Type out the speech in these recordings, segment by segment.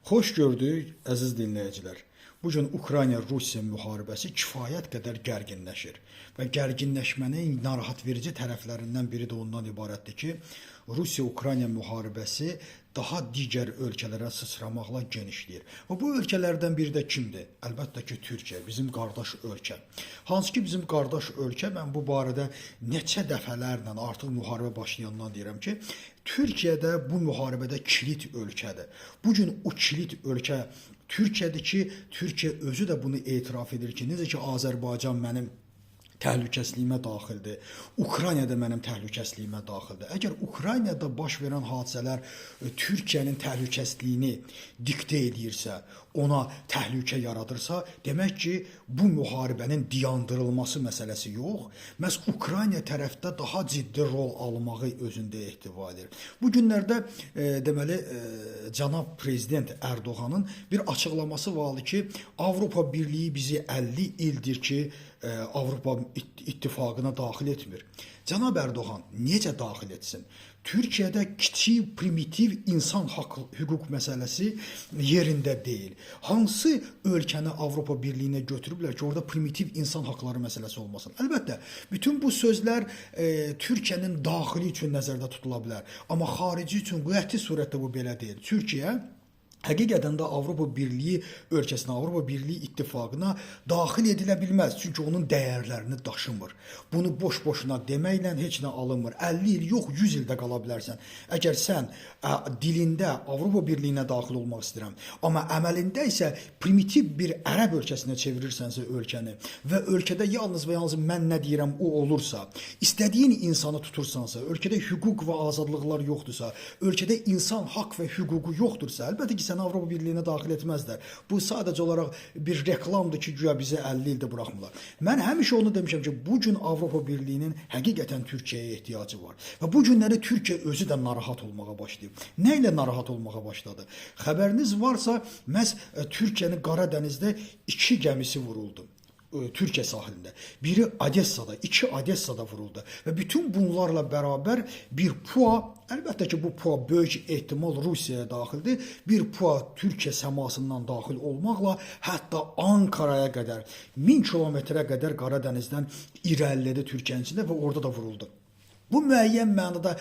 Xoş gördük, əziz dinləyicilər. Bu gün Ukrayna-Rusiya müharibəsi kifayət qədər gərginləşir və gərginləşmənin narahat verici tərəflərindən biri də ondan ibarətdir ki, Rusiya-Ukrayna müharibəsi daha digər ölkələrə sıçramaqla genişləyir. Və bu ölkələrdən biri də kimdir? Əlbəttə ki, Türkiyə, bizim qardaş ölkə. Hansı ki, bizim qardaş ölkə, mən bu barədə neçə dəfələrlə artıq müharibə başlayandan deyirəm ki, Türkiyədə bu müharibədə kilit ölkədir. Bu gün o kilit ölkə Türkiyədir ki, Türkiyə özü də bunu etiraf edir ki, necə ki, Azərbaycan mənim təhlükəsizliyimə daxildir. Ukrayna da mənim təhlükəsizliyimə daxildir. Əgər Ukraynada baş verən hadisələr Türkiyənin təhlükəsizliyini diktə edirsə, ona təhlükə yaradırsa, demək ki, bu müharibənin dayandırılması məsələsi yox, məhz Ukrayna tərəfdə daha ciddi rol almağı özündə ehtiva edir. Bu günlərdə deməli cənab prezident Erdoğanın bir açıqlaması vardı ki, Avropa Birliyi bizi 50 ildir ki, Avropa İttifaqına daxil etmir. Cənab Erdoğan necə daxil etsin? Türkiyədə kiçik, primitiv insan hüquq məsələsi yerində deyil. Hansı ölkəni Avropa Birliyinə götürüblər ki, orada primitiv insan haqları məsələsi olmasın? Əlbəttə, bütün bu sözlər Türkiyənin daxili üçün nəzərdə tutula bilər. Amma xarici üçün qəti surətdə bu belə deyil. Türkiyə həqiqətən də Avropa Birliyi ölkəsinə, Avropa Birliyi İttifaqına daxil edilə bilməz. Çünki onun dəyərlərini daşımır. Bunu boş-boşuna deməklə heç nə alınmır. 50 il yox, 100 ildə qala bilərsən. Əgər sən dilində Avropa Birliyinə daxil olmaq istəyirəm, amma əməlində isə primitiv bir ərəb ölkəsinə çevirirsənsə ölkəni və ölkədə yalnız və yalnız mən nə deyirəm o olursa, istədiyin insanı tutursansa, ölkədə hüquq və azadlıqlar yoxdursa, ölkədə insan haqq və hüququ yoxdursa, əlbəttə ki, səni Avropa Birliyinə daxil etməzlər. Bu sadəcə olaraq bir reklamdır ki, güya bizi 50 ildə buraxmırlar. Mən həmişə onu demişəm ki, bu gün Avropa Birliyinin həqiqətən Türkiyəyə ehtiyacı var. Və bu günləri Türkiyə özü də narahat olmağa başlayıb. Nə ilə narahat olmağa başladı? Xəbəriniz varsa, məhz Türkiyənin Qara dənizdə 2 gəmisi vuruldu. Türkiyə sahilində. Biri Odessada, 2 Odessada vuruldu. Və bütün bunlarla bərabər bir PUA, əlbəttə ki, bu PUA böyük ehtimal Rusiyaya daxildir. Bir PUA Türkiyə səmasından daxil olmaqla hətta Ankaraya qədər, 1000 kilometrə qədər Qara dənizdən irəlilədi Türkiyənin içində və orada da vuruldu. Bu müəyyən mənada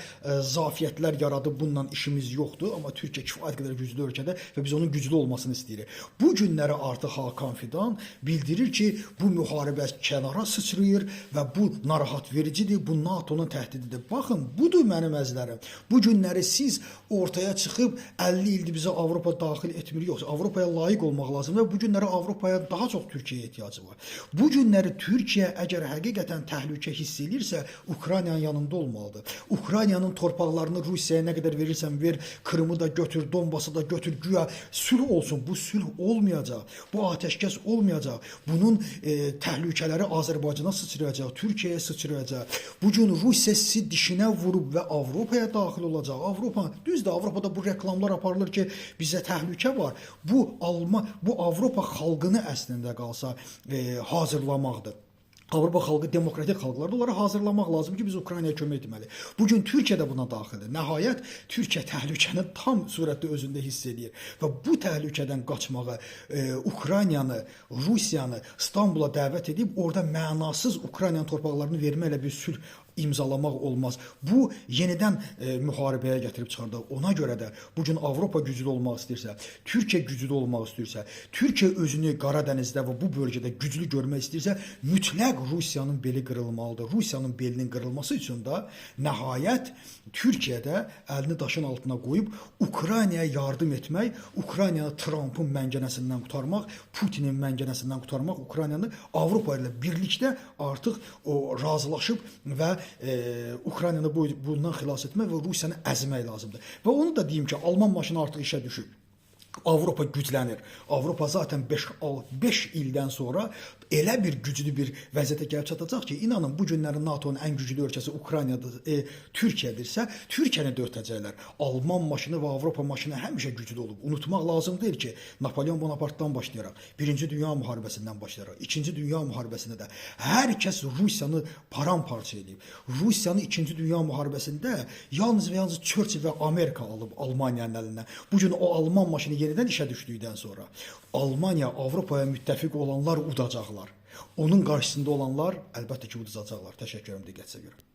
zafiyyətlər yaradıb, bununla işimiz yoxdur, amma Türkiyə kifayət qədər güclü ölkədə və biz onun güclü olmasını istəyirik. Bu günləri artıq Hakan Fidan bildirir ki, bu müharibə kənara sıçrayır və bu narahat vericidir, bu NATO'nun təhdididir. Baxın, budur mənim əzlərim. Bu günləri siz ortaya çıxıb 50 ildir bizə Avropa daxil etmir, yox, Avropaya layiq olmaq lazımdır və bu günləri Avropaya daha çox Türkiyəyə ehtiyacı var. Bu günləri Türkiyə əgər həqiqətən təhlükə hiss edirsə, Ukraynanın yanında olmalıdır. Ukraynanın torpaqlarını Rusiyaya nə qədər verirsən ver, Krımı da götür, Donbası da götür, güya sülh olsun. Bu sülh olmayacaq. Bu ateşkəs olmayacaq. Bunun təhlükələri Azərbaycana sıçrayacaq, Türkiyəyə sıçrayacaq. Bu gün Rusiya sizi dişinə vurub və Avropaya daxil olacaq. Avropa, düzdür, Avropada bu reklamlar aparılır ki, bizə təhlükə var. Bu Avropa xalqını əslində qalsa hazırlamaqdır. Avropa xalqı demokratik xalqlardır, onları hazırlamaq lazım ki, biz Ukraynaya kömək etməliyik. Bugün Türkiyə də buna daxildir. Nəhayət, Türkiyə təhlükəni tam surətdə özündə hiss edir və bu təhlükədən qaçmağı Ukraynanı, Rusiyanı İstanbula dəvət edib, orada mənasız Ukraynanın torpaqlarını verməklə bir sülh imzalamaq olmaz. Bu, yenidən müharibəyə gətirib çıxardı. Ona görə də bugün Avropa güclü olmaq istəyirsə, Türkiyə güclü olmaq istəyirsə, Türkiyə özünü Qara dənizdə və bu bölgədə güclü görmək istəyirsə, mütləq Rusiyanın beli qırılmalıdır. Rusiyanın belinin qırılması üçün də nəhayət Türkiyədə əlini daşın altına qoyub Ukraynaya yardım etmək, Ukraynanı Trumpın məngənəsindən qurtarmaq, Putinin məngənəsindən qurtarmaq, Ukraynanı Avropa ilə birlikdə artıq razılaşıb və Ukraynanı bundan xilas etmək və Rusiyanı əzmək lazımdır. Və onu da deyim ki, Alman maşını artıq işə düşüb. Avropa güclənir. Avropa zaten 5 ildən sonra elə bir güclü bir vəziyyətə gəlib çatacaq ki, inanın bu günlərin NATO'nun ən güclü ölkəsi Ukraynadır, Türkiyədirsə, Türkiyəni də ötəcəklər. Alman maşını və Avropa maşını həmişə güclü olub. Unutmaq lazım deyil ki, Napolyon Bonapartdan başlayaraq, 1-ci Dünya müharibəsindən başlayaraq, 2-ci Dünya müharibəsində də hər kəs Rusiyanı paramparça edib. Rusiyanı 2-ci Dünya müharibəsində yalnız və yalnız Churchill və Amerika alıb Almaniyanın əlindən. Bu gün o Alman maşını yenidən işə düşdükdən sonra Almaniya, Avropaya müttəfiq olanlar udacaqlar. Onun qarşısında olanlar əlbəttə ki, udacaqlar. Təşəkkür edirəm diqqətinizə görə.